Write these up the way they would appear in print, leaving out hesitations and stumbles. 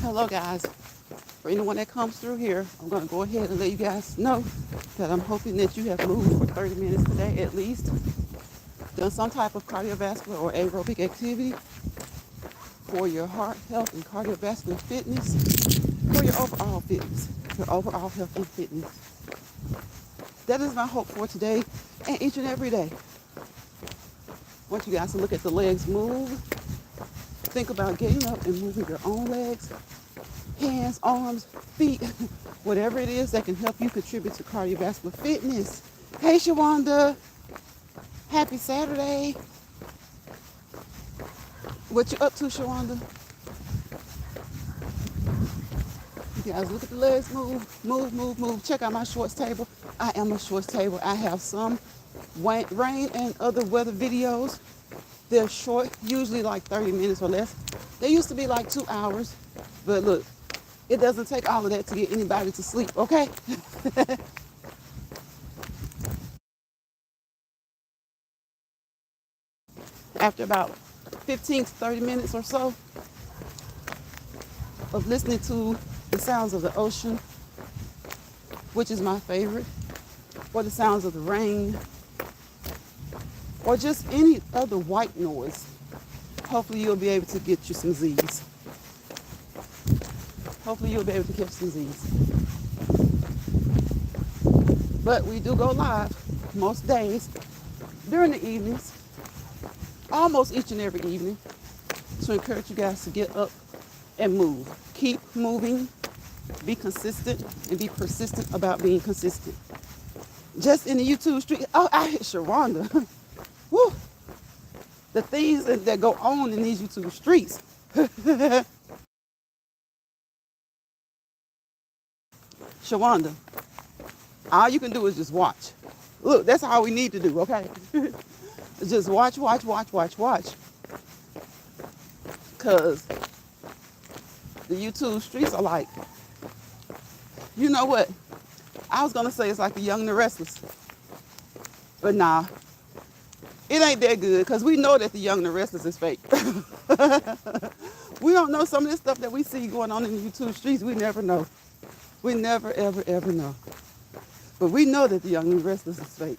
Hello guys. For anyone that comes through here, I'm going to go ahead and let you guys know that I'm hoping that you have moved for 30 minutes today at least, done some type of cardiovascular or aerobic activity for your heart health and cardiovascular fitness, for your overall fitness, your overall health and fitness. That is my hope for today and each and every day. I want you guys to look at the legs move. Think about getting up and moving your own legs, hands, arms, feet, whatever it is that can help you contribute to cardiovascular fitness. Hey, Shawanda. Happy Saturday. What you up to, Shawanda? You guys look at the legs move, move, move, move. Check out my shorts table. I am a shorts table. I have some rain and other weather videos. They're short, usually like 30 minutes or less. They used to be like 2 hours, but look, it doesn't take all of that to get anybody to sleep, okay? After about 15 to 30 minutes or so of listening to the sounds of the ocean, which is my favorite, or the sounds of the rain, or just any other white noise, hopefully you'll be able to get you some Z's. Hopefully you'll be able to catch some Z's. But we do go live most days during the evenings, almost each and every evening, to encourage you guys to get up and move. Keep moving, be consistent, and be persistent about being consistent. Just in the YouTube street, oh, I hit Sharonda. Woo! The things that go on in these YouTube streets. Shawanda, all you can do is just watch. Look, that's all we need to do, okay? Just watch. Because the YouTube streets are like, you know what? I was going to say it's like the Young and the Restless. But nah, it ain't that good because we know that the Young and the Restless is fake. We don't know some of this stuff that we see going on in the YouTube streets. We never know. We never, ever, ever know. But we know that the Young and the Restless is fake.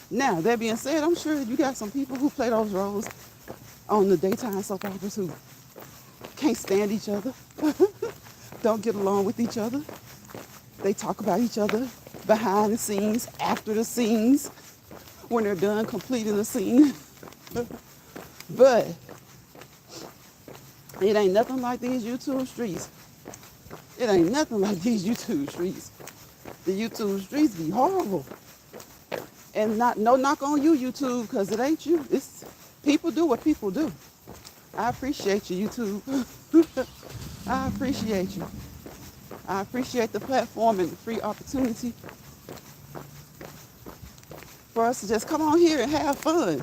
Now, that being said, I'm sure you got some people who play those roles on the daytime soap operas who can't stand each other, don't get along with each other. They talk about each other behind the scenes, after the scenes, when they're done completing the scene. But it ain't nothing like these YouTube streets. It ain't nothing like these YouTube streets. The YouTube streets be horrible. And no knock on you, YouTube, because it ain't you. It's people do what people do. I appreciate you, YouTube. I appreciate you. I appreciate the platform and the free opportunity for us to just come on here and have fun.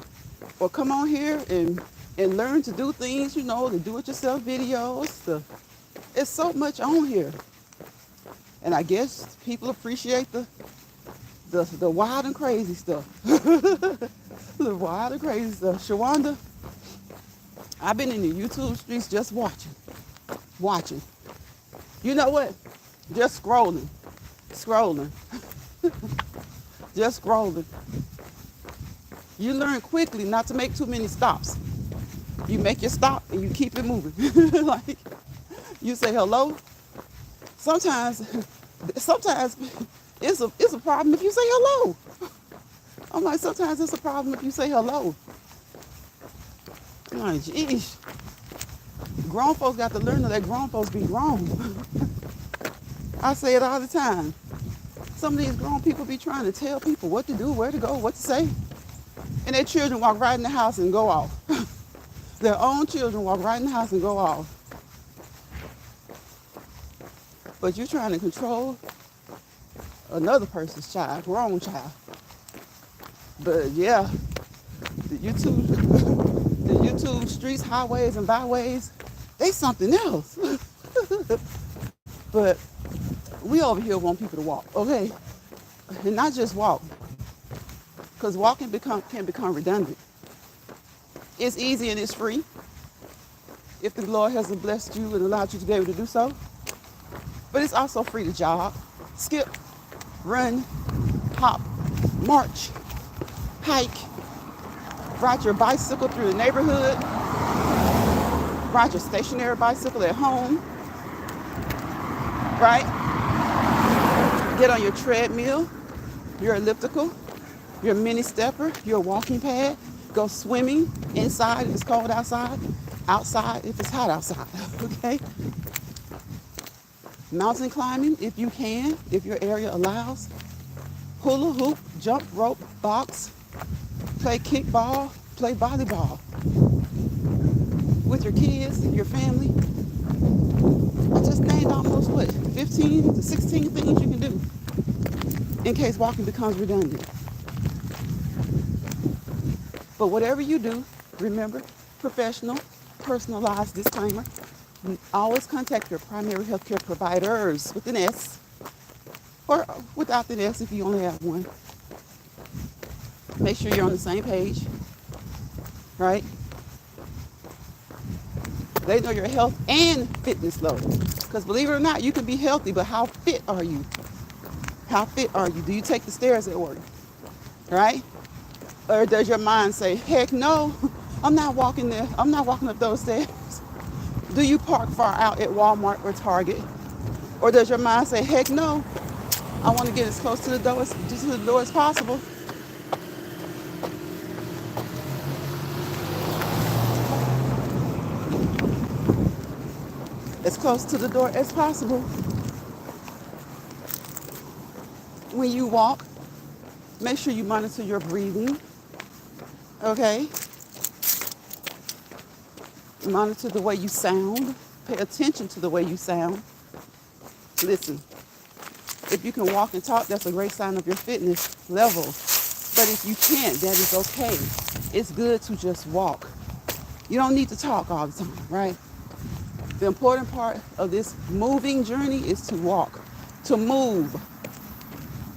Or come on here and learn to do things, you know, the do-it-yourself videos. It's so much on here. And I guess people appreciate the wild and crazy stuff. The wild and crazy stuff. Shawanda, I've been in the YouTube streets just watching. You know what? Just scrolling. Just scrolling. You learn quickly not to make too many stops. You make your stop and you keep it moving. Like, you say hello. Sometimes it's a problem if you say hello. I'm like, sometimes it's a problem if you say hello. I'm like, geez. Grown folks got to learn that grown folks be grown. I say it all the time. Some of these grown people be trying to tell people what to do, where to go, what to say. And their children walk right in the house and go off. Their own children walk right in the house and go off. But you're trying to control another person's child, grown child. But yeah, the YouTube streets, highways and byways, they something else. But we over here want people to walk, okay? And not just walk, because walking can become redundant. It's easy and it's free. if the Lord hasn't blessed you and allowed you to be able to do so. But it's also free to jog, skip, run, hop, march, hike, ride your bicycle through the neighborhood, ride your stationary bicycle at home, right? Get on your treadmill, your elliptical, your mini stepper, your walking pad. Go swimming inside if it's cold outside, outside if it's hot outside, okay? Mountain climbing if you can, if your area allows. Hula hoop, jump rope, box, play kickball, play volleyball with your kids, your family. I just named almost 15 to 16 things you can do in case walking becomes redundant. But whatever you do, remember, professional, personalized disclaimer. Always contact your primary healthcare providers with an S, or without the S if you only have one. Make sure you're on the same page, right? They know your health and fitness level. Because believe it or not, you can be healthy, but how fit are you? How fit are you? Do you take the stairs at work, right? Or does your mind say, heck no, I'm not walking there. I'm not walking up those stairs. Do you park far out at Walmart or Target? Or does your mind say, heck no, I want to get as close to the door as possible? As close to the door as possible. When you walk, make sure you monitor your breathing, okay? Monitor the way you sound. Pay attention to the way you sound. Listen, if you can walk and talk, that's a great sign of your fitness level. But if you can't, that is okay. It's good to just walk. You don't need to talk all the time, right? The important part of this moving journey is to walk, to move.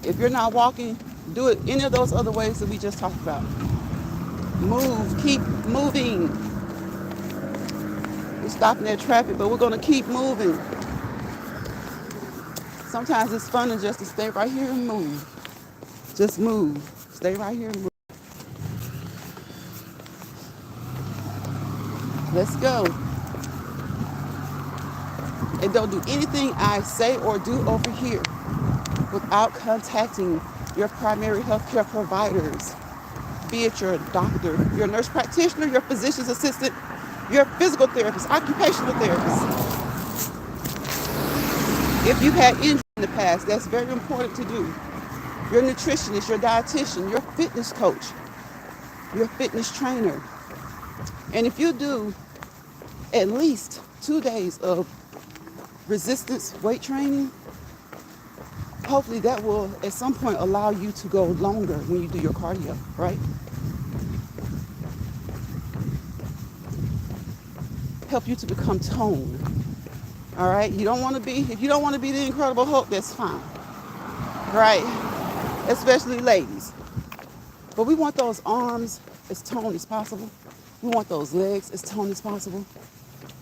If you're not walking, do it any of those other ways that we just talked about. Move, keep moving. We're stopping at traffic, but we're gonna keep moving. Sometimes it's fun just to stay right here and move. Just move. Stay right here and move. Let's go. And don't do anything I say or do over here without contacting your primary healthcare providers, be it your doctor, your nurse practitioner, your physician's assistant, your physical therapist, occupational therapist. If you've had injury in the past, that's very important to do. Your nutritionist, your dietitian, your fitness coach, your fitness trainer. And if you do at least 2 days of resistance weight training, hopefully that will at some point allow you to go longer when you do your cardio, right? Help you to become toned. All right? If you don't want to be the Incredible Hulk, that's fine. Right? Especially ladies. But we want those arms as toned as possible. We want those legs as toned as possible.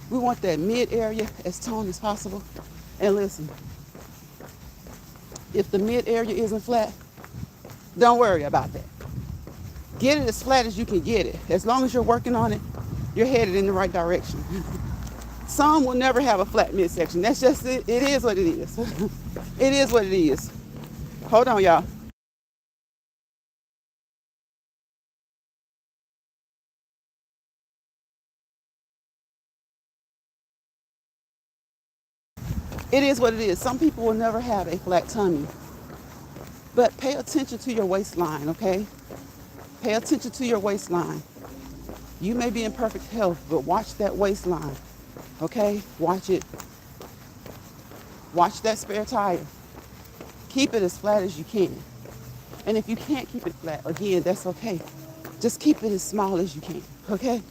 We want that mid area as toned as possible. And listen, if the mid area isn't flat, don't worry about that. Get it as flat as you can get it. As long as you're working on it, you're headed in the right direction. Some will never have a flat midsection. That's just it. It is what it is. It is what it is. Hold on, y'all. It is what it is. Some people will never have a flat tummy. But pay attention to your waistline, okay? Pay attention to your waistline. You may be in perfect health, but watch that waistline, okay? Watch it. Watch that spare tire. Keep it as flat as you can. And if you can't keep it flat, again, that's okay. Just keep it as small as you can, okay?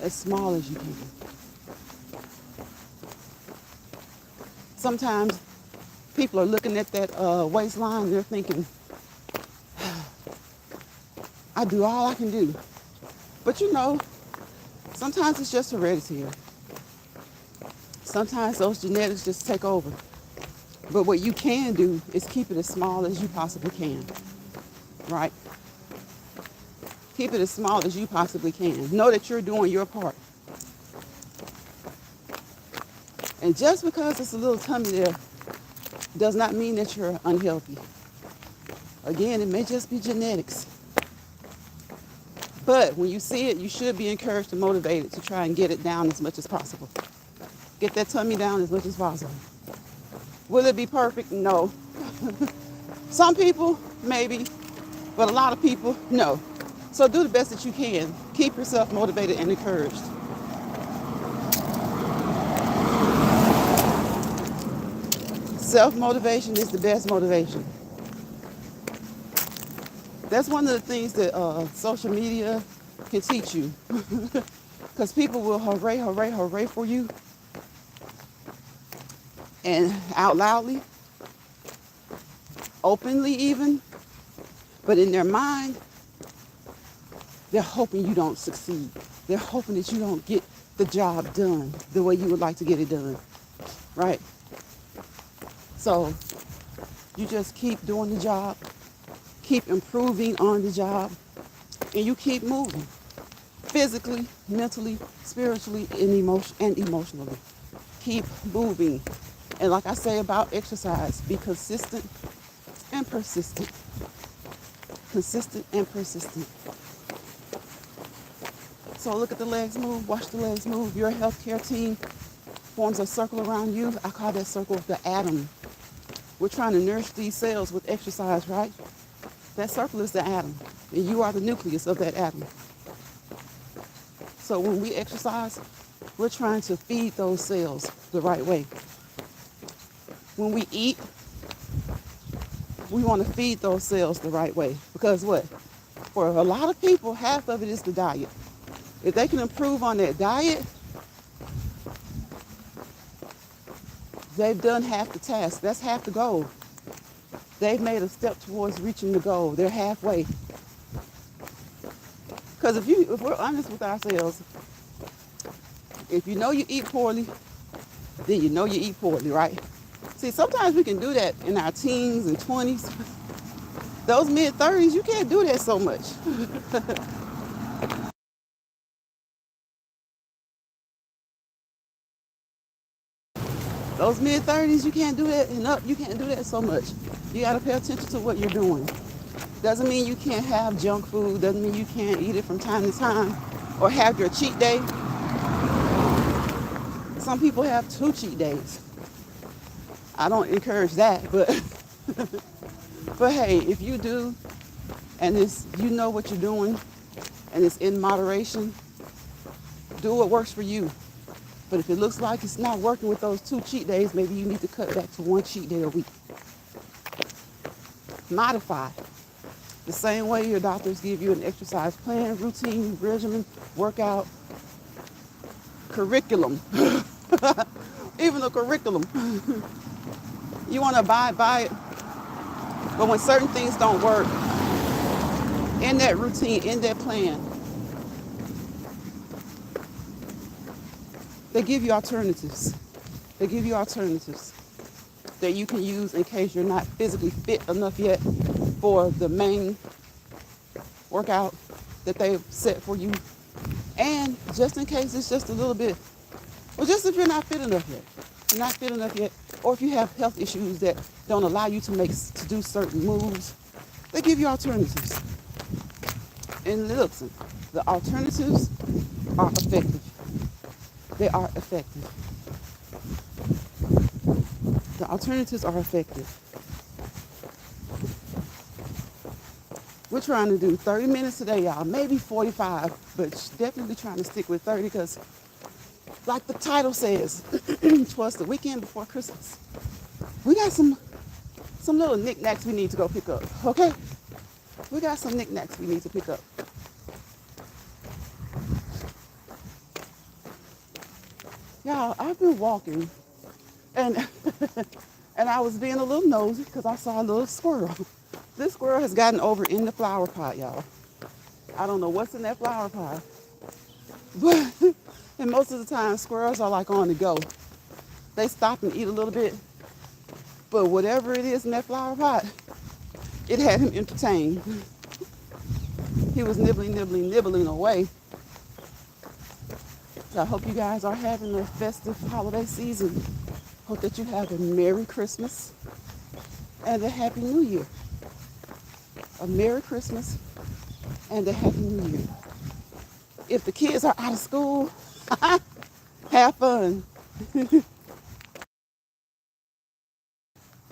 As small as you can. Sometimes people are looking at that waistline and they're thinking, I do all I can do. But you know, sometimes it's just hereditary. Sometimes those genetics just take over. But what you can do is keep it as small as you possibly can, right? Keep it as small as you possibly can. Know that you're doing your part. And just because it's a little tummy there does not mean that you're unhealthy. Again, it may just be genetics. But when you see it, you should be encouraged and motivated to try and get it down as much as possible. Get that tummy down as much as possible. Will it be perfect? No. Some people, maybe, but a lot of people, no. So do the best that you can. Keep yourself motivated and encouraged. Self-motivation is the best motivation. That's one of the things that social media can teach you. Because people will hooray, hooray, hooray for you. And out loudly, openly even. But in their mind, they're hoping you don't succeed. They're hoping that you don't get the job done the way you would like to get it done, right? So you just keep doing the job, keep improving on the job, and you keep moving physically, mentally, spiritually, and emotionally. Keep moving. And like I say about exercise, be consistent and persistent. Consistent and persistent. So look at the legs move, watch the legs move. Your healthcare team forms a circle around you. I call that circle the atom. We're trying to nourish these cells with exercise, right? That circle is the atom, and you are the nucleus of that atom. So when we exercise, we're trying to feed those cells the right way. When we eat, we want to feed those cells the right way. Because what? For a lot of people, half of it is the diet. If they can improve on that diet, they've done half the task. That's half the goal. They've made a step towards reaching the goal. They're halfway. Because if we're honest with ourselves, if you know you eat poorly, then you know you eat poorly, right? See, sometimes we can do that in our teens and 20s. Those mid-30s, you can't do that so much. Those mid-30s, you can't do that, and up, you can't do that so much. You got to pay attention to what you're doing. Doesn't mean you can't have junk food. Doesn't mean you can't eat it from time to time or have your cheat day. Some people have 2 cheat days. I don't encourage that, but but hey, if you do, and you know what you're doing, and it's in moderation, do what works for you. But if it looks like it's not working with those 2 cheat days, maybe you need to cut back to 1 cheat day a week. Modify. The same way your doctors give you an exercise plan, routine, regimen, workout, curriculum. Even a curriculum. You want to abide by it. But when certain things don't work, in that routine, in that plan, they give you alternatives. They give you alternatives that you can use in case you're not physically fit enough yet for the main workout that they've set for you. And just in case it's just a little bit, or just if you're not fit enough yet. You're not fit enough yet, or if you have health issues that don't allow you to do certain moves, they give you alternatives. And listen, the alternatives are effective. They are effective. The alternatives are effective. We're trying to do 30 minutes today, y'all. Maybe 45, but definitely trying to stick with 30 because, like the title says, Twas the weekend before Christmas. We got some little knickknacks we need to go pick up, okay? We got some knickknacks we need to pick up. Y'all, I've been walking, and and I was being a little nosy because I saw a little squirrel. This squirrel has gotten over in the flower pot, y'all. I don't know what's in that flower pot, but and most of the time squirrels are like on the go. they stop and eat a little bit. But whatever it is in that flower pot, it had him entertained. He was nibbling, nibbling, nibbling away. So I hope you guys are having a festive holiday season. Hope that you have a Merry Christmas and a Happy New Year. A Merry Christmas and a Happy New Year. If the kids are out of school, have fun.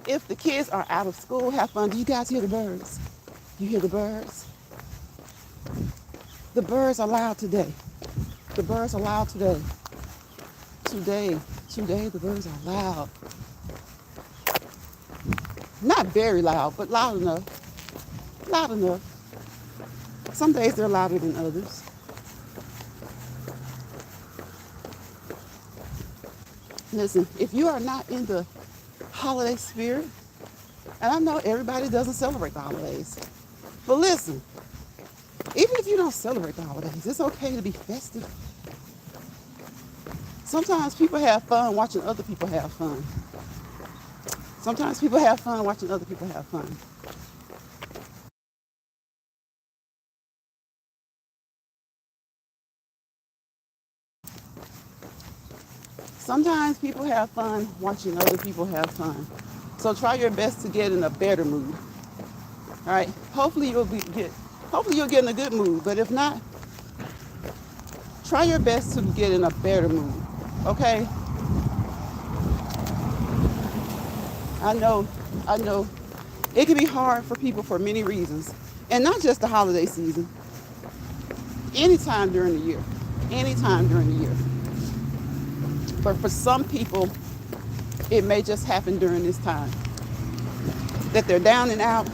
If the kids are out of school, have fun. Do you guys hear the birds? You hear the birds? The birds are loud today. The birds are loud today. Today the birds are loud. Not very loud, but loud enough. Loud enough. Some days they're louder than others. Listen, if you are not in the holiday spirit, and I know everybody doesn't celebrate the holidays, but listen, even if you don't celebrate the holidays, it's okay to be festive. Sometimes people have fun watching other people have fun. Sometimes people have fun watching other people have fun. Sometimes people have fun watching other people have fun. So try your best to get in a better mood. All right. Hopefully you'll get in a good mood. But if not, try your best to get in a better mood. Okay? I know. It can be hard for people for many reasons. And not just the holiday season. Anytime during the year. Anytime during the year. But for some people, it may just happen during this time. That they're down and out.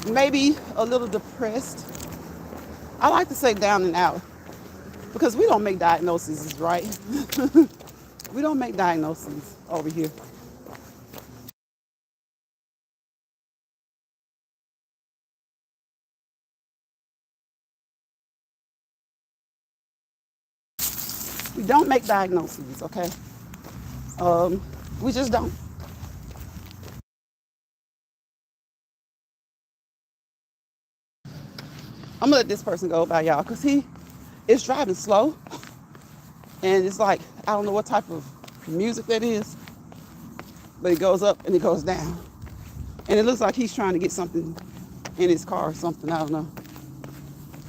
Maybe a little depressed. I like to say down and out because we don't make diagnoses, right? We don't make diagnoses over here. We don't make diagnoses, okay? We just don't. I'm gonna let this person go by y'all because he is driving slow. And it's like, I don't know what type of music that is, but it goes up and it goes down. And it looks like he's trying to get something in his car or something, I don't know.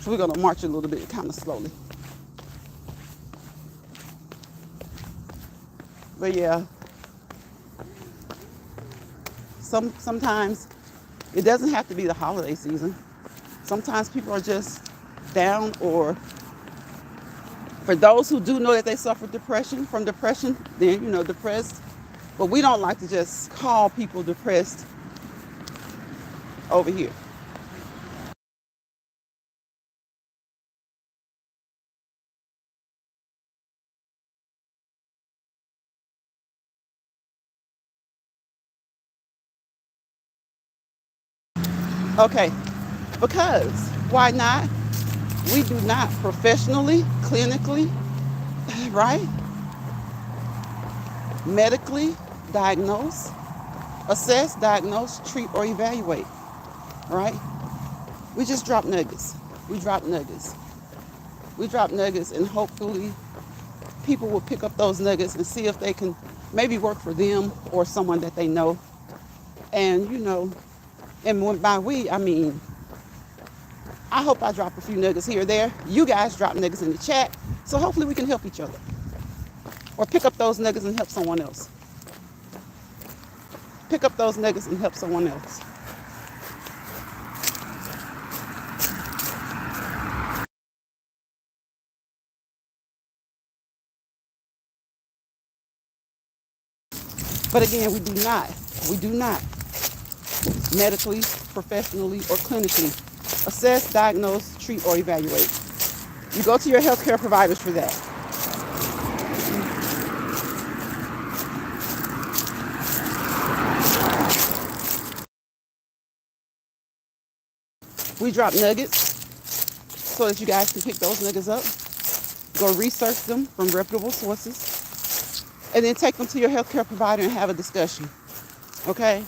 So we're gonna march a little bit, kind of slowly. But yeah, sometimes it doesn't have to be the holiday season. Sometimes people are just down, or for those who do know that they suffer from depression, then, depressed. But we don't like to just call people depressed over here. Okay, because why not? We do not professionally, clinically, right? Medically diagnose, assess, diagnose, treat, or evaluate, right? We just drop nuggets. We drop nuggets. We drop nuggets, and hopefully people will pick up those nuggets and see if they can maybe work for them or someone that they know. And, and by we, I mean, I hope I drop a few nuggets here or there. You guys drop nuggets in the chat. So hopefully we can help each other. Or pick up those nuggets and help someone else. Pick up those nuggets and help someone else. But again, we do not medically, professionally, or clinically assess, diagnose, treat, or evaluate. You go to your healthcare providers for that. We drop nuggets so that you guys can pick those nuggets up. Go research them from reputable sources. and then take them to your healthcare provider and have a discussion. Okay?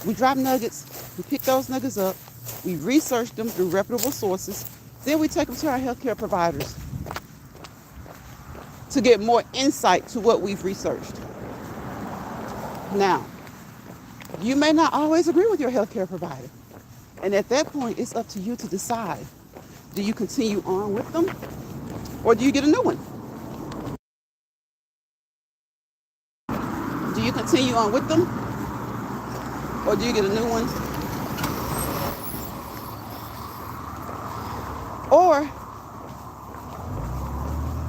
We drop nuggets, we pick those nuggets up, we research them through reputable sources, then we take them to our healthcare providers to get more insight to what we've researched. Now, you may not always agree with your healthcare provider. And at that point, it's up to you to decide. Do you continue on with them or do you get a new one? Do you continue on with them or do you get a new one? Or,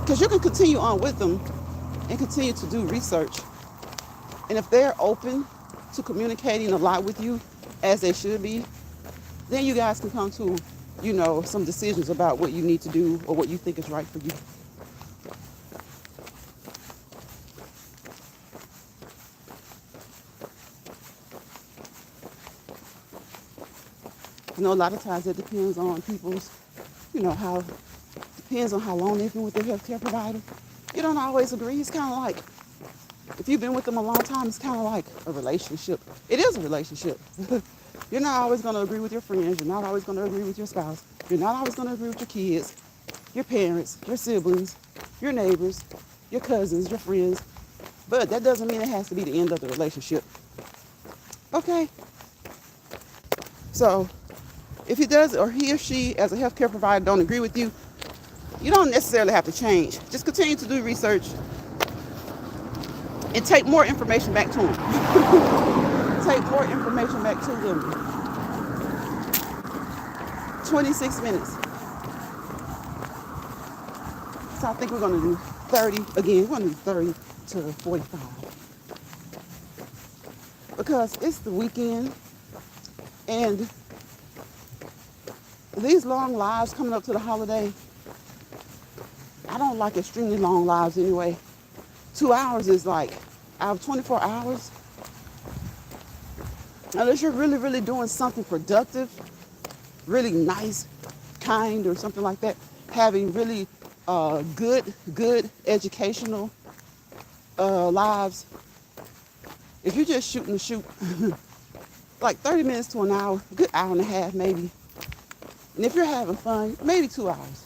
because you can continue on with them and continue to do research. And if they're open to communicating a lot with you, as they should be, then you guys can come to, some decisions about what you need to do or what you think is right for you. I know a lot of times it depends on people's, depends on how long they've been with their healthcare provider. You don't always agree. It's kind of like, if you've been with them a long time, it's kind of like a relationship. It is a relationship. You're not always going to agree with your friends. You're not always going to agree with your spouse. You're not always going to agree with your kids, your parents, your siblings, your neighbors, your cousins, your friends. But that doesn't mean it has to be the end of the relationship. Okay? So, if he does or he or she as a healthcare provider don't agree with you, you don't necessarily have to change. Just continue to do research and take more information back to them. Take more information back to them. 26 minutes. So I think we're going to do 30 again. We're going to do 30 to 45. Because it's the weekend and these long lives coming up to the holiday, I don't like extremely long lives anyway. 2 hours is like, out of 24 hours, unless you're really, really doing something productive, really nice, kind, or something like that, having really good educational lives. If you're just shooting the shoot, like 30 minutes to an hour, a good hour and a half maybe. And if you're having fun, maybe 2 hours.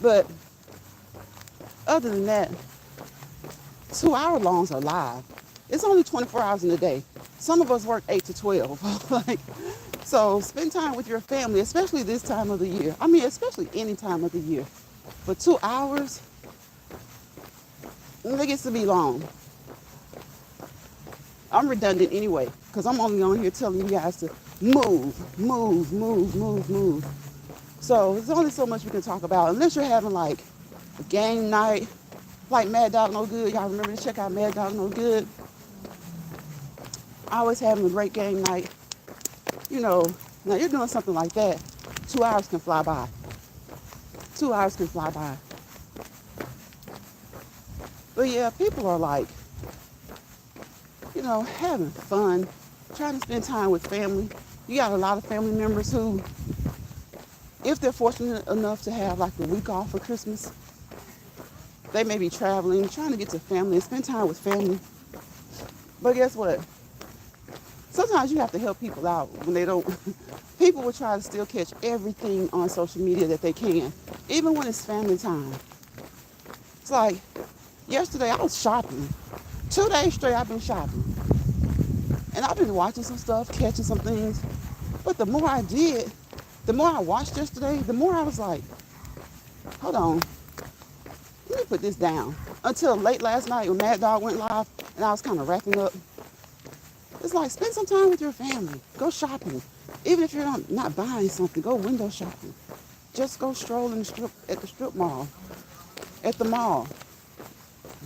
But other than that, 2 hour longs are live. It's only 24 hours in a day. Some of us work 8 to 12. So spend time with your family, especially this time of the year. I mean, especially any time of the year. But 2 hours, it gets to be long. I'm redundant anyway, because I'm only on here telling you guys to move. So there's only so much we can talk about, unless you're having like a game night, like Mad Dog No Good. Y'all remember to check out Mad Dog No Good. Always having a great game night. Now you're doing something like that, 2 hours can fly by. 2 hours can fly by. But yeah, people are like, having fun, trying to spend time with family. You got a lot of family members who, if they're fortunate enough to have like a week off for Christmas, they may be traveling, trying to get to family and spend time with family. But guess what? Sometimes you have to help people out when they don't. People will try to still catch everything on social media that they can, even when it's family time. It's like, yesterday I was shopping. 2 days straight I've been shopping. And I've been watching some stuff, catching some things. But the more I did, the more I watched yesterday, the more I was like, hold on, let me put this down. Until late last night when Mad Dog went live and I was kind of wrapping up. It's like, spend some time with your family. Go shopping. Even if you're not buying something, go window shopping. Just go stroll at the strip mall, at the mall.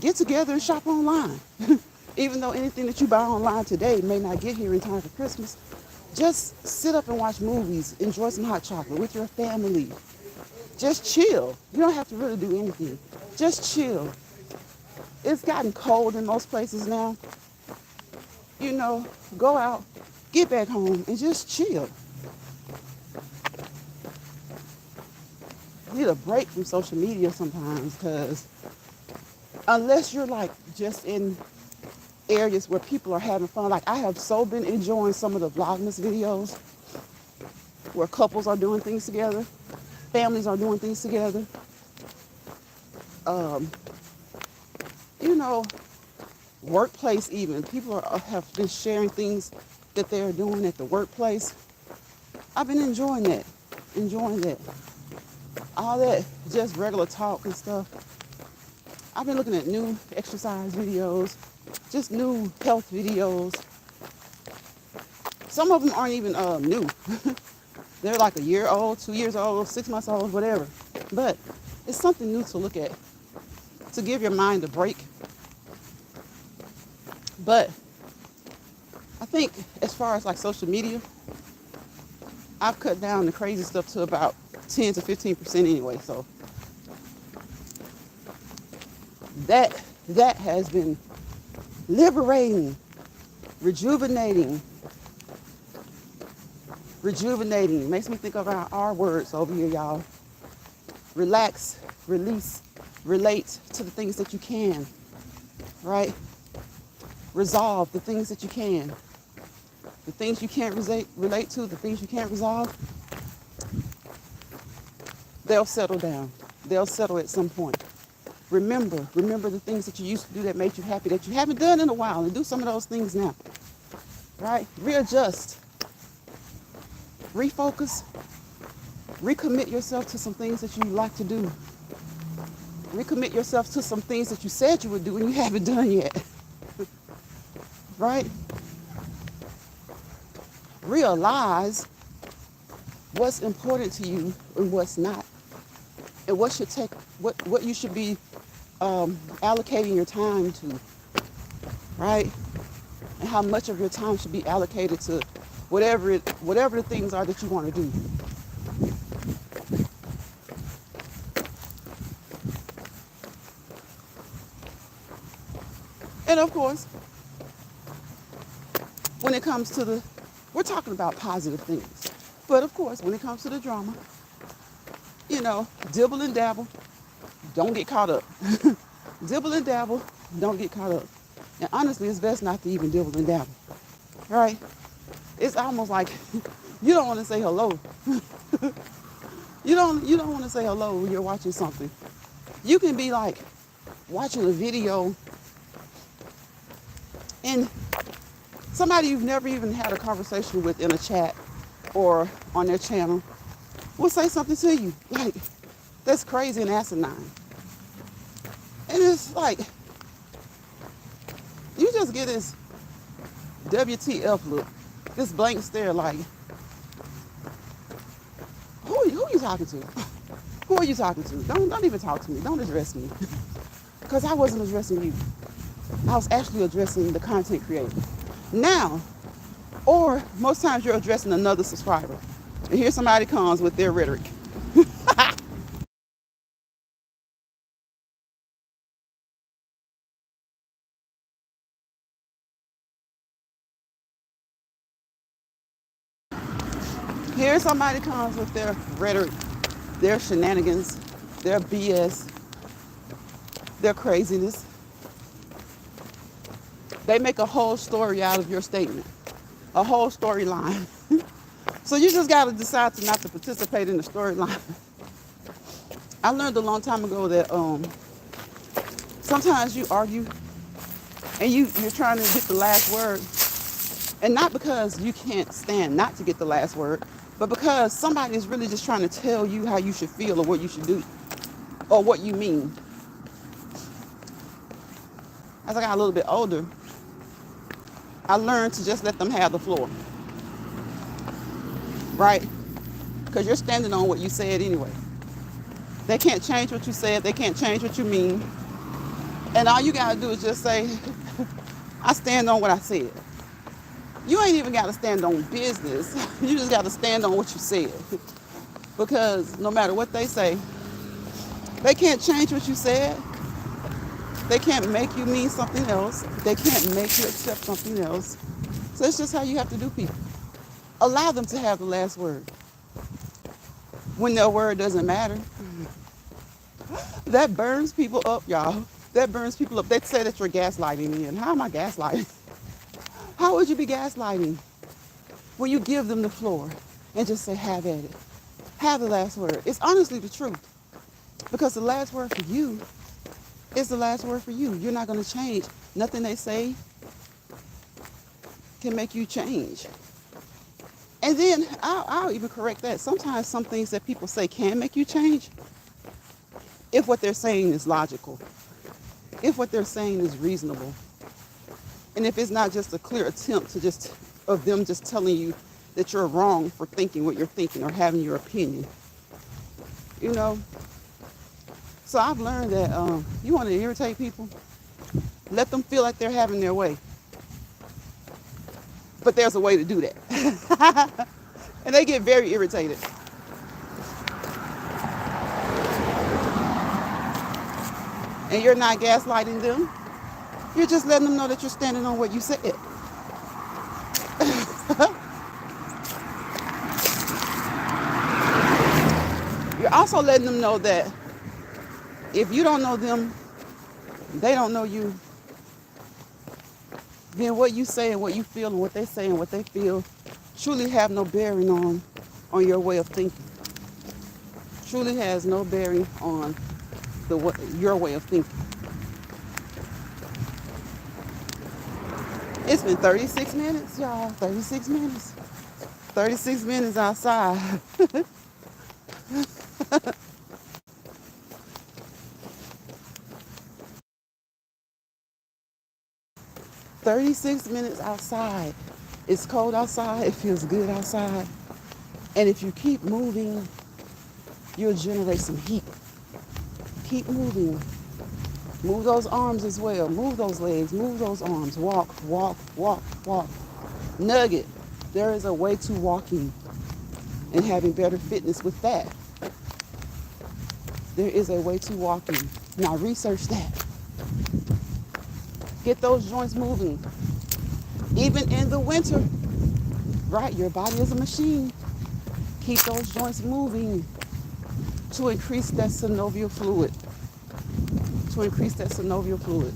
Get together and shop online. Even though anything that you buy online today may not get here in time for Christmas, just sit up and watch movies, enjoy some hot chocolate with your family. Just chill. You don't have to really do anything. Just chill. It's gotten cold in most places now. Go out, get back home, and just chill. Need a break from social media sometimes, because unless you're like just in areas where people are having fun. Like I have so been enjoying some of the Vlogmas videos where couples are doing things together, families are doing things together. Um, you know, workplace even. People have been sharing things that they're doing at the workplace. I've been enjoying that. Enjoying that. All that just regular talk and stuff. I've been looking at new exercise videos, just new health videos. Some of them aren't even new. They're like a year old, 2 years old, 6 months old, whatever. But it's something new to look at, to give your mind a break. But I think as far as like social media, I've cut down the crazy stuff to about 10 to 15% anyway. So that has been liberating, rejuvenating. It makes me think of our R words over here, y'all. Relax, release, relate to the things that you can, right? Resolve the things that you can. The things you can't relate to, the things you can't resolve, they'll settle down. They'll settle at some point. Remember the things that you used to do that made you happy, that you haven't done in a while, and do some of those things now, right? Readjust, refocus, recommit yourself to some things that you like to do. Recommit yourself to some things that you said you would do and you haven't done yet, right? Realize what's important to you and what's not, and what you should be allocating your time to, right? And how much of your time should be allocated to whatever the things are that you want to do. And of course, when it comes to we're talking about positive things, but of course, when it comes to the drama, dibble and dabble, don't get caught up. Dibble and dabble, don't get caught up. And honestly, it's best not to even dibble and dabble, right? It's almost like you don't want to say hello. You don't want to say hello when you're watching something. You can be like watching a video and somebody you've never even had a conversation with in a chat or on their channel will say something to you like, that's crazy and asinine. And it's like, you just get this WTF look, this blank stare like, who are you talking to? Who are you talking to? Don't even talk to me. Don't address me. Because I wasn't addressing you. I was actually addressing the content creator. Now, or most times you're addressing another subscriber. And here somebody comes with their rhetoric. Here somebody comes with their rhetoric, their shenanigans, their BS, their craziness. They make a whole story out of your statement, a whole storyline. So you just got to decide to not to participate in the storyline. I learned a long time ago that sometimes you argue and you're trying to get the last word, and not because you can't stand not to get the last word, but because somebody is really just trying to tell you how you should feel or what you should do or what you mean. As I got a little bit older, I learned to just let them have the floor, right? Because you're standing on what you said anyway. They can't change what you said. They can't change what you mean. And all you got to do is just say, I stand on what I said. You ain't even got to stand on business. You just got to stand on what you said. Because no matter what they say, they can't change what you said. They can't make you mean something else. They can't make you accept something else. So it's just how you have to do people. Allow them to have the last word. When their word doesn't matter, that burns people up, y'all. That burns people up. They say that you're gaslighting me. And how am I gaslighting? How would you be gaslighting when you give them the floor and just say, have at it? Have the last word. It's honestly the truth. Because the last word for you is the last word for you. You're not going to change. Nothing they say can make you change. And then I'll even correct that. Sometimes some things that people say can make you change if what they're saying is logical, if what they're saying is reasonable, and if it's not just a clear attempt to just of them just telling you that you're wrong for thinking what you're thinking or having your opinion. You know, so I've learned that you want to irritate people, let them feel like they're having their way. But there's a way to do that. And they get very irritated. And you're not gaslighting them. You're just letting them know that you're standing on what you said. You're also letting them know that if you don't know them, they don't know you, then what you say and what you feel and what they say and what they feel truly have no bearing on your way of thinking. Truly has no bearing on your way of thinking. It's been 36 minutes, y'all. 36 minutes. 36 minutes outside. 36 minutes outside. It's cold outside. It feels good outside. And if you keep moving, you'll generate some heat. Keep moving. Move those arms as well. Move those legs. Move those arms. Walk, walk, walk, walk. Nugget. There is a way to walking and having better fitness with that. There is a way to walking. Now research that. Get those joints moving. Even in the winter, right? Your body is a machine. Keep those joints moving to increase that synovial fluid. To increase that synovial fluid.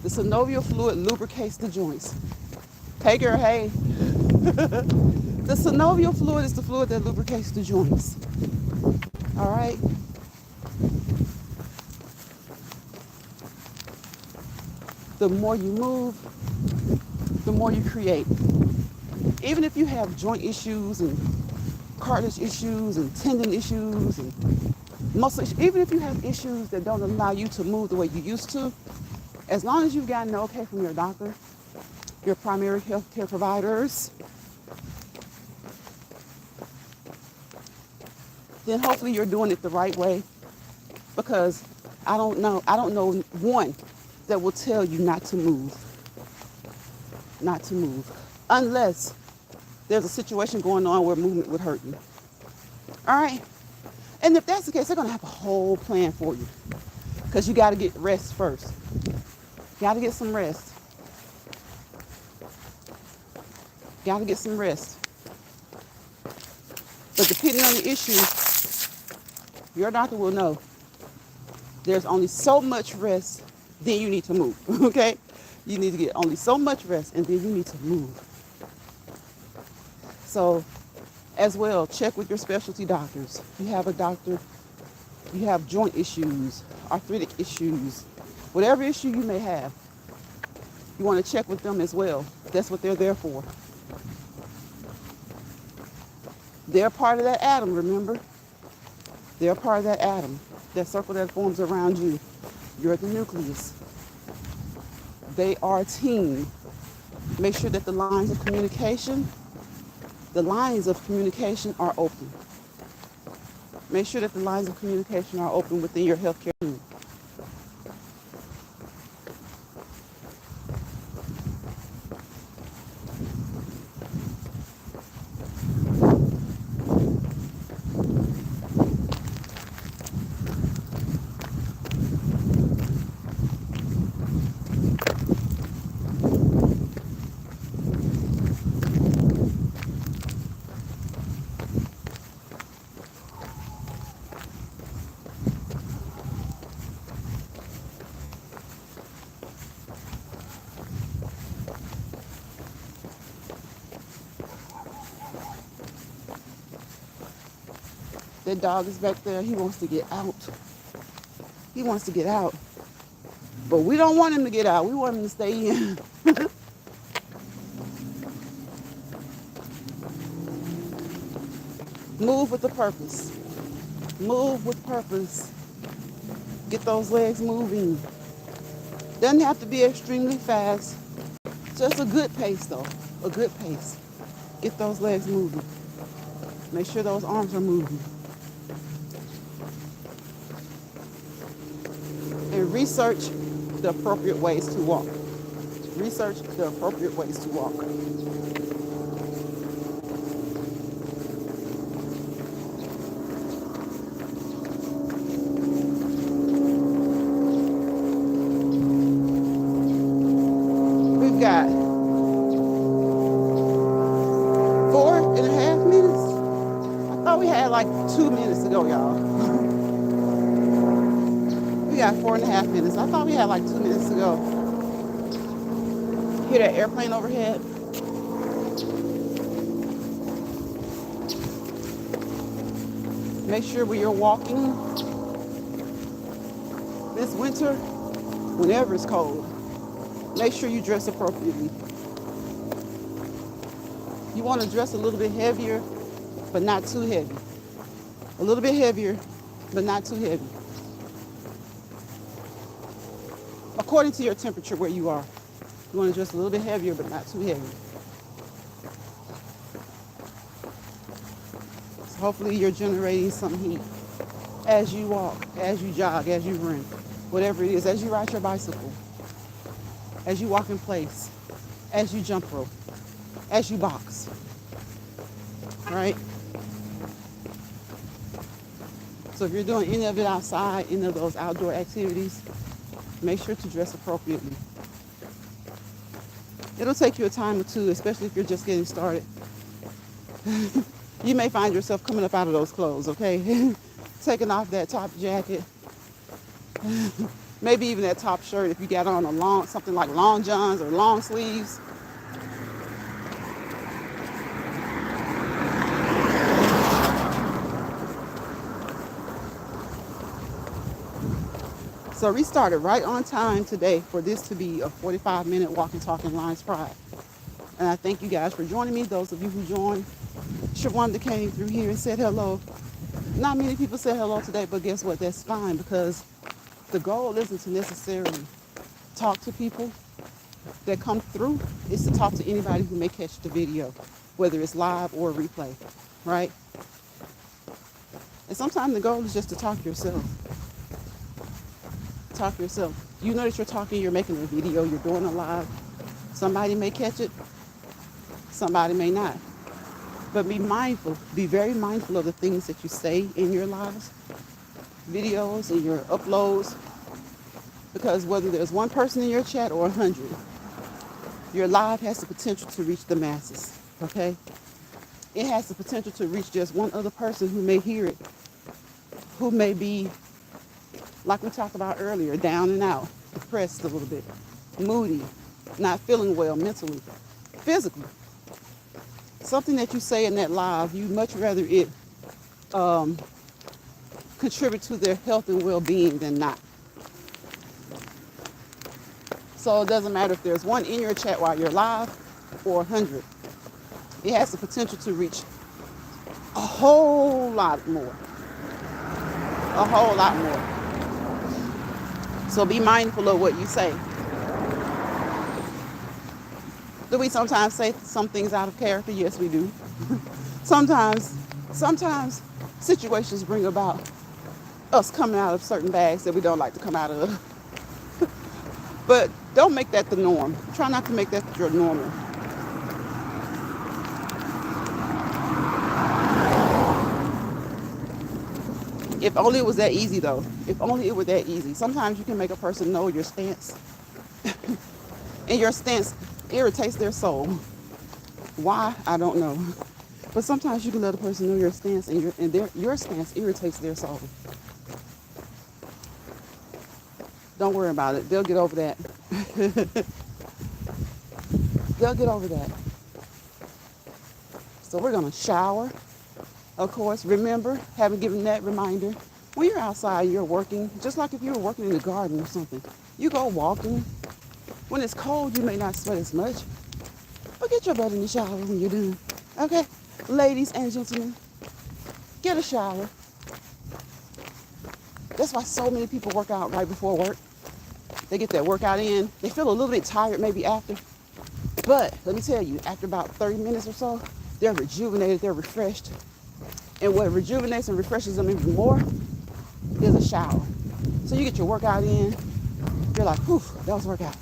The synovial fluid lubricates the joints. Hey girl, hey. The synovial fluid is the fluid that lubricates the joints. All right? The more you move, the more you create. Even if you have joint issues and cartilage issues and tendon issues and muscle issues, even if you have issues that don't allow you to move the way you used to, as long as you've gotten okay from your doctor, your primary health care providers, then hopefully you're doing it the right way. Because I don't know one that will tell you not to move. Not to move. Unless there's a situation going on where movement would hurt you. All right? And if that's the case, they're going to have a whole plan for you. Because you got to get rest first. Got to get some rest. Got to get some rest. But depending on the issue, your doctor will know there's only so much rest, then you need to move, okay? You need to get only so much rest, and then you need to move. So, as well, check with your specialty doctors. You have a doctor, you have joint issues, arthritic issues, whatever issue you may have, you want to check with them as well. That's what they're there for. They're part of that atom, remember? They're part of that atom, that circle that forms around you. You're the nucleus. They are a team. Make sure that the lines of communication are open. Make sure that the lines of communication are open within your healthcare team. That dog is back there. He wants to get out. He wants to get out. But we don't want him to get out. We want him to stay in. Move with a purpose. Move with purpose. Get those legs moving. Doesn't have to be extremely fast. Just a good pace though. A good pace. Get those legs moving. Make sure those arms are moving. And research the appropriate ways to walk. Research the appropriate ways to walk. We've got 4.5 minutes. I thought we had like 2 minutes to go, y'all. We got 4.5 minutes. I thought we had like 2 minutes to go. Hear that airplane overhead? Make sure when you're walking this winter, whenever it's cold, make sure you dress appropriately. You want to dress a little bit heavier, but not too heavy. A little bit heavier, but not too heavy. According to your temperature where you are. You want to dress a little bit heavier, but not too heavy. So hopefully you're generating some heat as you walk, as you jog, as you run, whatever it is, as you ride your bicycle, as you walk in place, as you jump rope, as you box, right? So if you're doing any of it outside, any of those outdoor activities, make sure to dress appropriately. It'll take you a time or two, especially if you're just getting started. You may find yourself coming up out of those clothes, okay? Taking off that top jacket, maybe even that top shirt if you got on something like long johns or long sleeves. So we started right on time today for this to be a 45-minute walking, talking Lions Pride. And I thank you guys for joining me. Those of you who joined, Shawanda came through here and said hello. Not many people said hello today, but guess what? That's fine, because the goal isn't to necessarily talk to people that come through. It's to talk to anybody who may catch the video, whether it's live or replay, right? And sometimes the goal is just to talk yourself. Talk yourself. You know that you're talking, you're making a video, you're doing a live. Somebody may catch it, somebody may not. But be mindful, be very mindful of the things that you say in your lives, videos, and your uploads. Because whether there's one person in your chat or 100, your live has the potential to reach the masses, okay? It has the potential to reach just one other person who may hear it, who may be, like we talked about earlier, down and out, depressed a little bit, moody, not feeling well mentally, physically. Something that you say in that live, you much rather it contribute to their health and well-being than not. So it doesn't matter if there's one in your chat while you're live or 100. It has the potential to reach a whole lot more. A whole lot more. So be mindful of what you say. Do we sometimes say some things out of character? Yes, we do. Sometimes situations bring about us coming out of certain bags that we don't like to come out of. But don't make that the norm. Try not to make that your normal. If only it was that easy, though. If only it were that easy. Sometimes you can make a person know your stance. And your stance irritates their soul. Why? I don't know. But sometimes you can let a person know your stance, and your stance irritates their soul. Don't worry about it. They'll get over that. They'll get over that. So we're going to shower. Of course, remember, having given that reminder, when you're outside, you're working, just like if you were working in the garden or something. You go walking. When it's cold, you may not sweat as much, but get your butt in the shower when you're done. Okay? Ladies and gentlemen, get a shower. That's why so many people work out right before work. They get that workout in. They feel a little bit tired maybe after. But let me tell you, after about 30 minutes or so, they're rejuvenated, they're refreshed. And what rejuvenates and refreshes them even more is a shower. So you get your workout in, you're like, whew, that was a workout.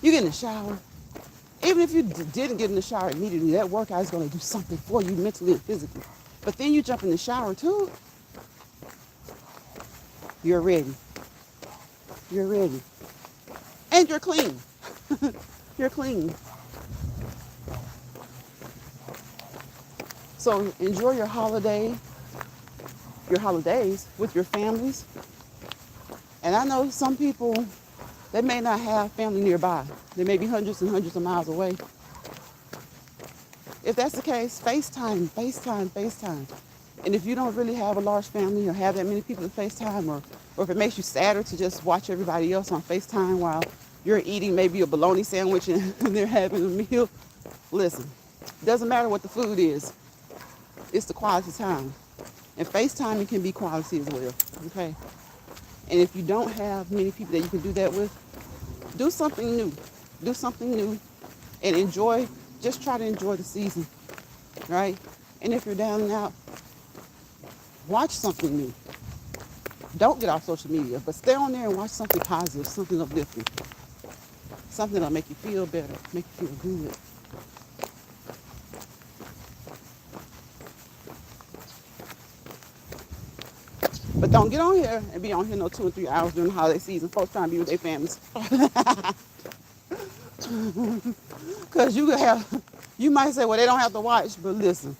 You get in the shower. Even if you didn't get in the shower immediately, that workout is going to do something for you mentally and physically. But then you jump in the shower too, you're ready. You're ready. And you're clean. You're clean. So enjoy your holidays with your families. And I know some people, they may not have family nearby. They may be hundreds and hundreds of miles away. If that's the case, FaceTime. And if you don't really have a large family or have that many people to FaceTime, or if it makes you sadder to just watch everybody else on FaceTime while you're eating maybe a bologna sandwich and they're having a meal, listen, doesn't matter what the food is, it's the quality time. And FaceTiming can be quality as well, okay? And if you don't have many people that you can do that with, do something new. Do something new and enjoy, just try to enjoy the season, right? And if you're down and out, watch something new. Don't get off social media, but stay on there and watch something positive, something uplifting, something that'll make you feel better, make you feel good. But don't get on here and be on here no 2 or 3 hours during the holiday season. Folks trying to be with their families. Because you might say, well, they don't have to watch, but listen.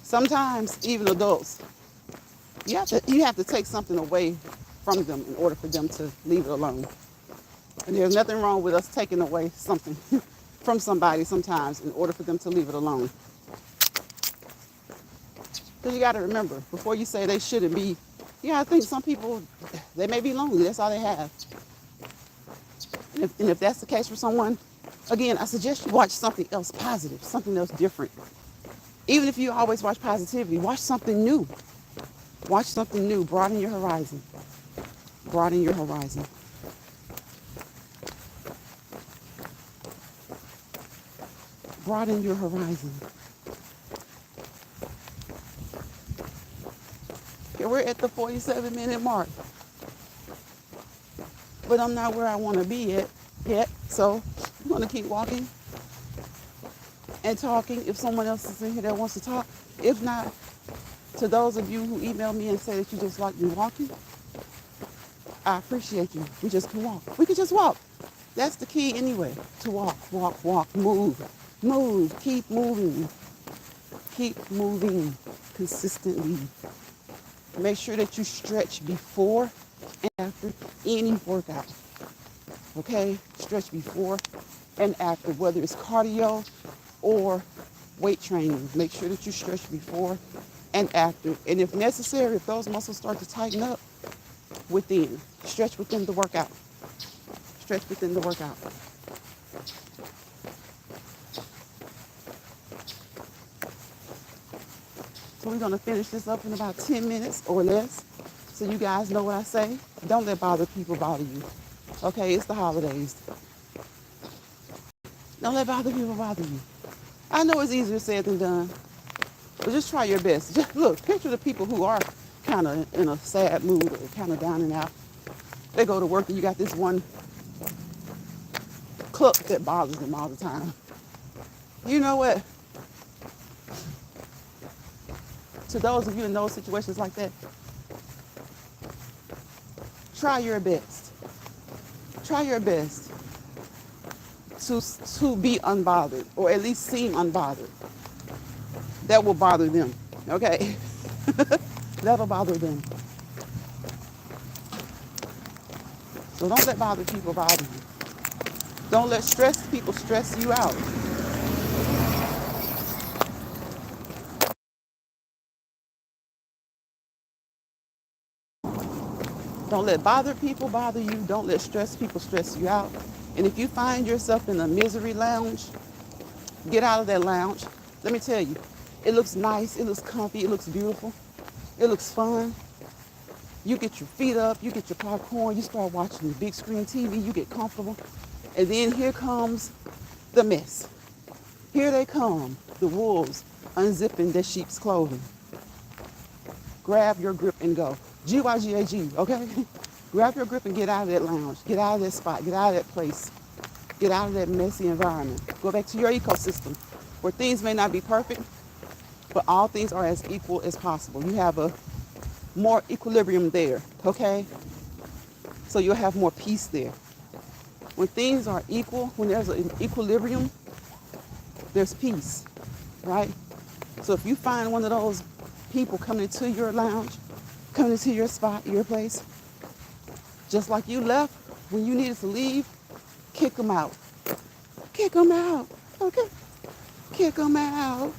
Sometimes, even adults, you have to take something away from them in order for them to leave it alone. And there's nothing wrong with us taking away something from somebody sometimes in order for them to leave it alone. Because you got to remember, before you say they shouldn't be, I think some people, they may be lonely. That's all they have. And if that's the case for someone, again, I suggest you watch something else positive, something else different. Even if you always watch positivity, watch something new. Watch something new. Broaden your horizon. Broaden your horizon. Broaden your horizon. Okay, we're at the 47-minute mark. But I'm not where I want to be yet. So I'm going to keep walking and talking if someone else is in here that wants to talk. If not, to those of you who email me and say that you just like me walking, I appreciate you. We just can walk. We can just walk. That's the key anyway, to walk, move, keep moving consistently. Make sure that you stretch before and after any workout. Okay? Stretch before and after, whether it's cardio or weight training. Make sure that you stretch before and after. And if necessary, if those muscles start to tighten up, stretch within the workout. Stretch within the workout. So we're going to finish this up in about 10 minutes or less. So you guys know what I say. Don't let people bother you. Okay, it's the holidays. Don't let people bother you. I know it's easier said than done. But just try your best. Just look, picture the people who are kind of in a sad mood or kind of down and out. They go to work and you got this one cluck that bothers them all the time. You know what? To those of you in those situations like that, try your best. Try your best to be unbothered, or at least seem unbothered. That will bother them, okay? That'll bother them. So don't let people bother you. Don't let people stress you out. Don't let bothered people bother you. Don't let stressed people stress you out. And if you find yourself in a misery lounge, get out of that lounge. Let me tell you, it looks nice, it looks comfy, it looks beautiful, it looks fun. You get your feet up, you get your popcorn, you start watching the big screen TV, you get comfortable. And then here comes the mess. Here they come, the wolves unzipping their sheep's clothing. Grab your grip and go. G-Y-G-A-G, okay? Grab your grip and get out of that lounge. Get out of that spot. Get out of that place. Get out of that messy environment. Go back to your ecosystem where things may not be perfect, but all things are as equal as possible. You have a more equilibrium there, okay? So you'll have more peace there. When things are equal, when there's an equilibrium, there's peace, right? So if you find one of those people coming into your lounge, coming into your spot, your place, just like you left when you needed to leave, kick them out. Kick them out, okay? Kick them out.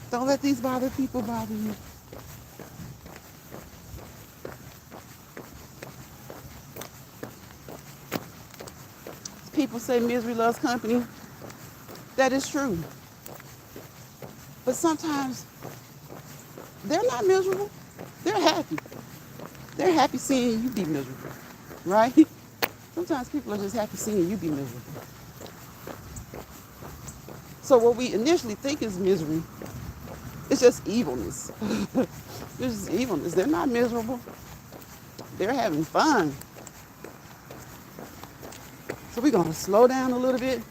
Don't let these bothered people bother you. People say misery loves company. That is true. But sometimes they're not miserable. They're happy. They're happy seeing you be miserable, right? Sometimes people are just happy seeing you be miserable. So what we initially think is misery, it's just evilness. It's just evilness. They're not miserable. They're having fun. So we're going to slow down a little bit,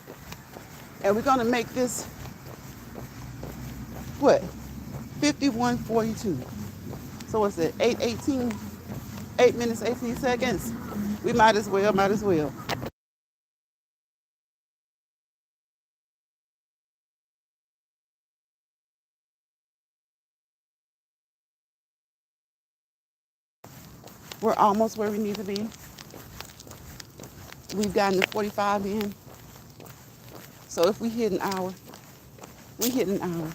and we're going to make this, what, 51:42. So what's it, 8:18? 8 minutes, 18 seconds. We might as well. We're almost where we need to be. We've gotten to 45 in. So if we hit an hour, we hit an hour.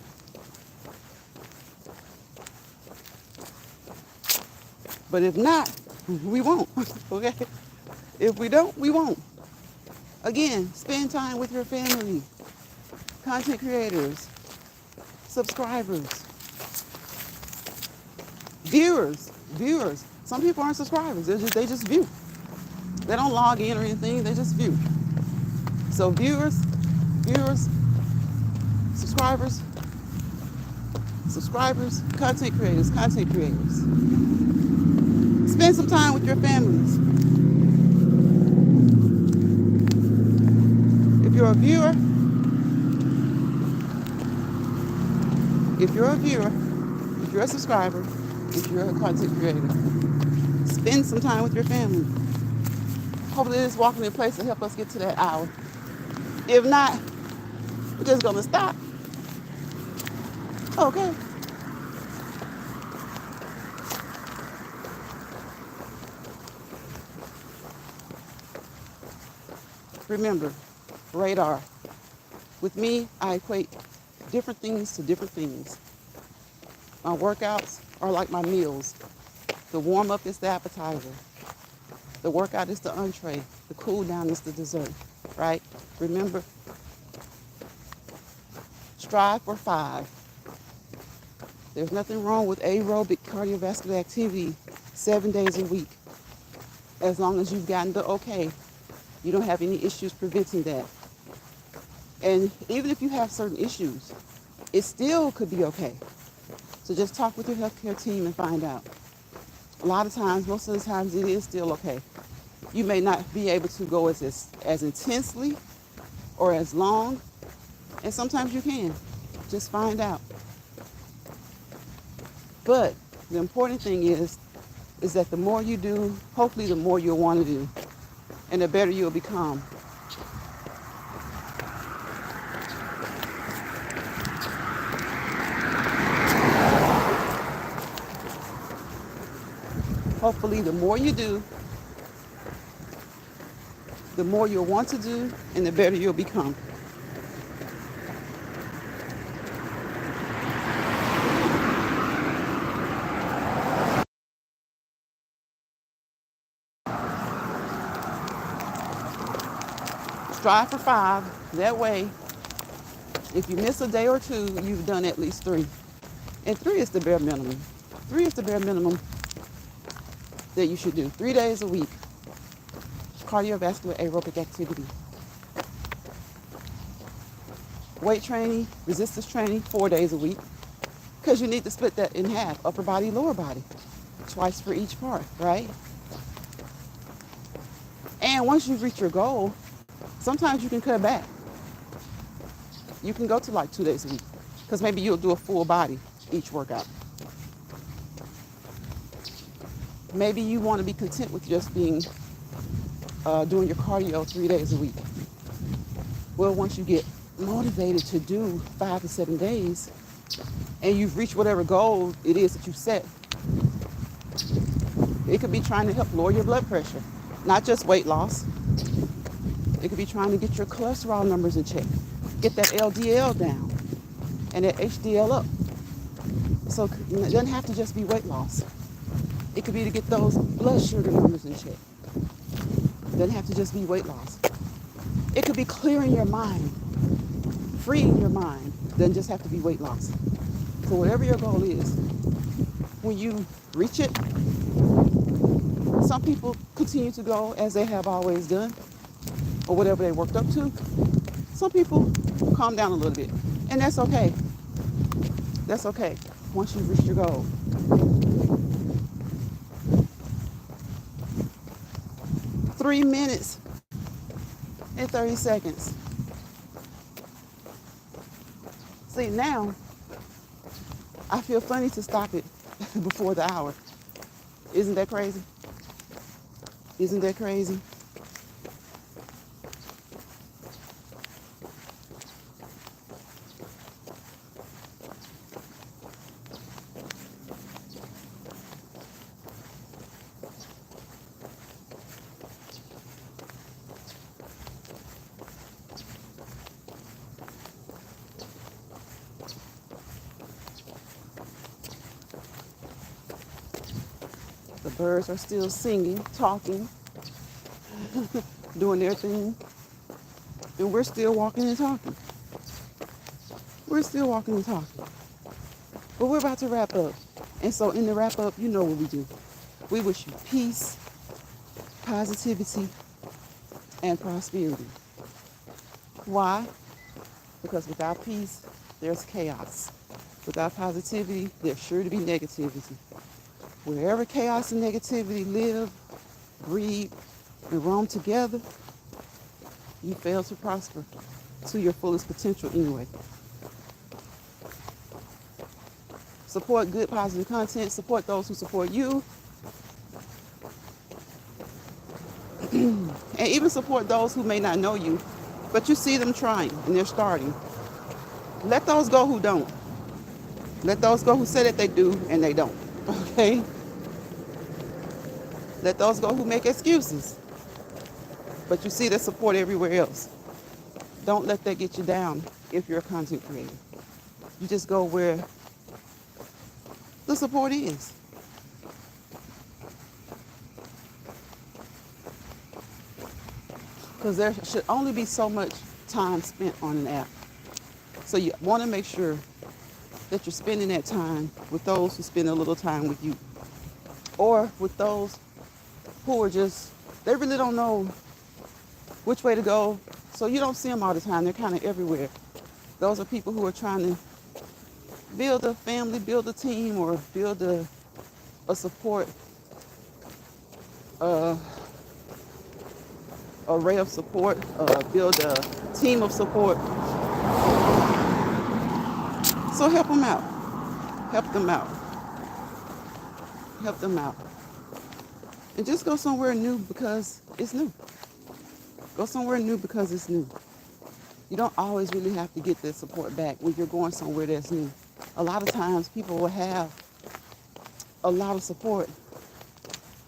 But if not, we won't, okay? If we don't, we won't. Again, spend time with your family, content creators, subscribers, viewers. Some people aren't subscribers, they just view. They don't log in or anything, they just view. So viewers, subscribers, content creators. Spend some time with your families. If you're a viewer, if you're a subscriber, if you're a content creator, spend some time with your family. Hopefully this walking in place will help us get to that hour. If not, we're just gonna stop. Okay. Remember, radar. With me, I equate different things to different things. My workouts are like my meals. The warm-up is the appetizer. The workout is the entree. The cool down is the dessert, right? Remember, strive for 5. There's nothing wrong with aerobic cardiovascular activity 7 days a week. As long as you've gotten the okay, you don't have any issues preventing that. And even if you have certain issues, it still could be okay. So just talk with your healthcare team and find out. A lot of times, most of the times, it is still okay. You may not be able to go as intensely or as long, and sometimes you can. Just find out. But the important thing is that the more you do, hopefully the more you'll want to do, and the better you'll become. Hopefully the more you do, the more you'll want to do, and the better you'll become. strive for 5. That way, if you miss a day or two, you've done at least 3. And 3 is the bare minimum. 3 is the bare minimum that you should do. 3 days a week, cardiovascular aerobic activity. Weight training, resistance training, 4 days a week. Because you need to split that in half, upper body, lower body. Twice for each part, right? And once you reach your goal, sometimes you can cut back. You can go to like 2 days a week. Because maybe you'll do a full body each workout. Maybe you want to be content with just being doing your cardio 3 days a week. Well, once you get motivated to do 5 to 7 days, and you've reached whatever goal it is that you set, it could be trying to help lower your blood pressure, not just weight loss. It could be trying to get your cholesterol numbers in check, get that LDL down, and that HDL up. So it doesn't have to just be weight loss. It could be to get those blood sugar numbers in check. It doesn't have to just be weight loss. It could be clearing your mind, freeing your mind. It doesn't just have to be weight loss. So whatever your goal is, when you reach it, some people continue to go as they have always done, or whatever they worked up to. Some people calm down a little bit, and that's okay. That's okay once you've reached your goal. Three minutes and 30 seconds. See, now I feel funny to stop it before the hour. Isn't that crazy? Isn't that crazy? The birds are still singing, talking, doing their thing. And we're still walking and talking. We're still walking and talking. But we're about to wrap up. And so in the wrap up, you know what we do. We wish you peace, positivity, and prosperity. Why? Because without peace, there's chaos. Without positivity, there's sure to be negativity. Wherever chaos and negativity live, breed, and roam together, you fail to prosper to your fullest potential anyway. Support good, positive content. Support those who support you. And even support those who may not know you, but you see them trying and they're starting. Let those go who don't. Let those go who say that they do and they don't. Okay? Let those go who make excuses. But you see the support everywhere else. Don't let that get you down if you're a content creator. You just go where the support is. Because there should only be so much time spent on an app. So you want to make sure that you're spending that time with those who spend a little time with you. Or with those who are just, they really don't know which way to go. So you don't see them all the time. They're kind of everywhere. Those are people who are trying to build a family, build a team, or build a support array of support, build a team of support. So help them out. Help them out. Help them out. And just go somewhere new because it's new. Go somewhere new because it's new. You don't always really have to get that support back when you're going somewhere that's new. A lot of times people will have a lot of support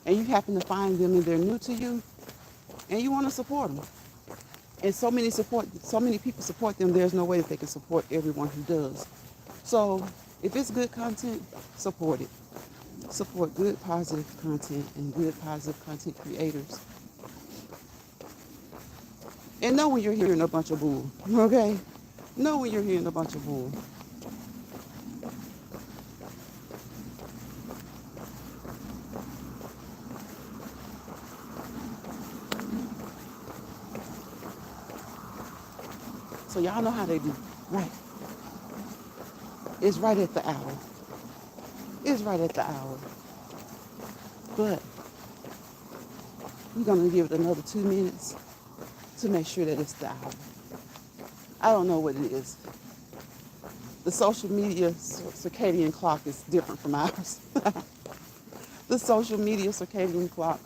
and you happen to find them and they're new to you and you want to support them. And so many people support them, there's no way that they can support everyone who does. So if it's good content, support it. Support good, positive content and good, positive content creators. And know when you're hearing a bunch of bull, okay? Know when you're hearing a bunch of bull. So y'all know how they do, right? It's right at the hour. It's right at the hour. But we're gonna give it another 2 minutes to make sure that it's the hour. I don't know what it is. The social media circadian clock is different from ours. The social media circadian clock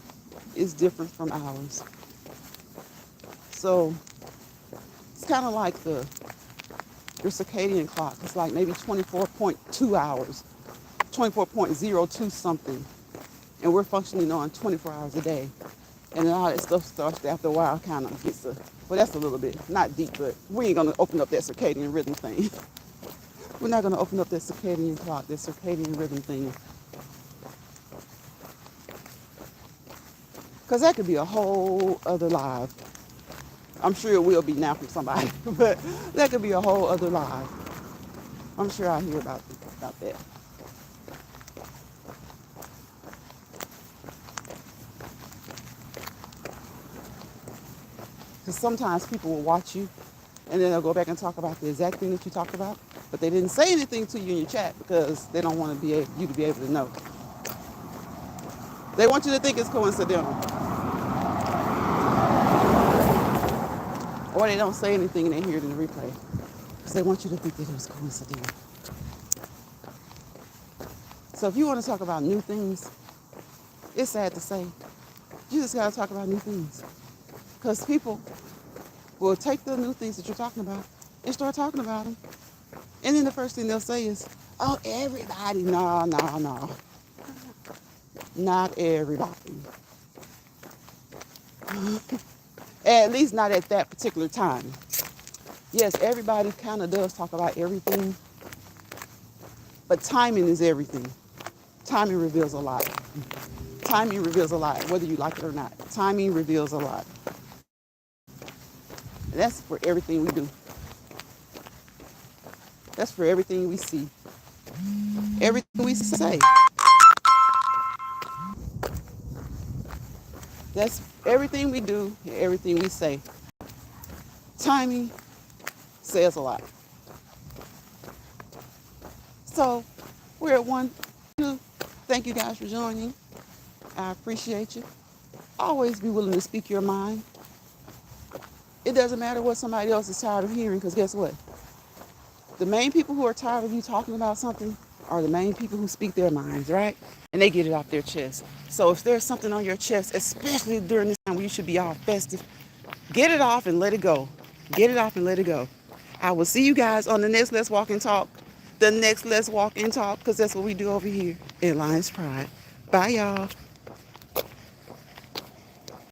is different from ours. So it's kind of like your circadian clock. It's like maybe 24.2 hours, 24.02 something. And we're functioning on 24 hours a day. And then all that stuff starts to, after a while, kind of gets well, that's a little bit, not deep, but we ain't going to open up that circadian rhythm thing. We're not going to open up that circadian clock, that circadian rhythm thing. Because that could be a whole other live. I'm sure it will be now from somebody, but that could be a whole other live. I'm sure I'll hear about that. Because sometimes people will watch you and then they'll go back and talk about the exact thing that you talked about, but they didn't say anything to you in your chat because they don't want you to be able to know. They want you to think it's coincidental. Or they don't say anything and they hear it in the replay. Because they want you to think that it was coincidental. So if you want to talk about new things, it's sad to say, you just got to talk about new things. Because people will take the new things that you're talking about and start talking about them. And then the first thing they'll say is, oh, everybody. No. Not everybody. At least not at that particular time. Yes, everybody kind of does talk about everything, but timing is everything. Timing reveals a lot. Timing reveals a lot, whether you like it or not. Timing reveals a lot. And that's for everything we do. That's for everything we see. Everything we say. That's everything we do and everything we say. Timing says a lot. So we're at 1:02. Thank you guys for joining. I appreciate you. Always be willing to speak your mind. It doesn't matter what somebody else is tired of hearing, because guess what? The main people who are tired of you talking about something are the main people who speak their minds, right? And they get it off their chest. So if there's something on your chest, especially during this time where you should be all festive, get it off and let it go. Get it off and let it go. I will see you guys on the next Let's Walk and Talk. The next Let's Walk and Talk, because that's what we do over here in Lions Pride. Bye, y'all.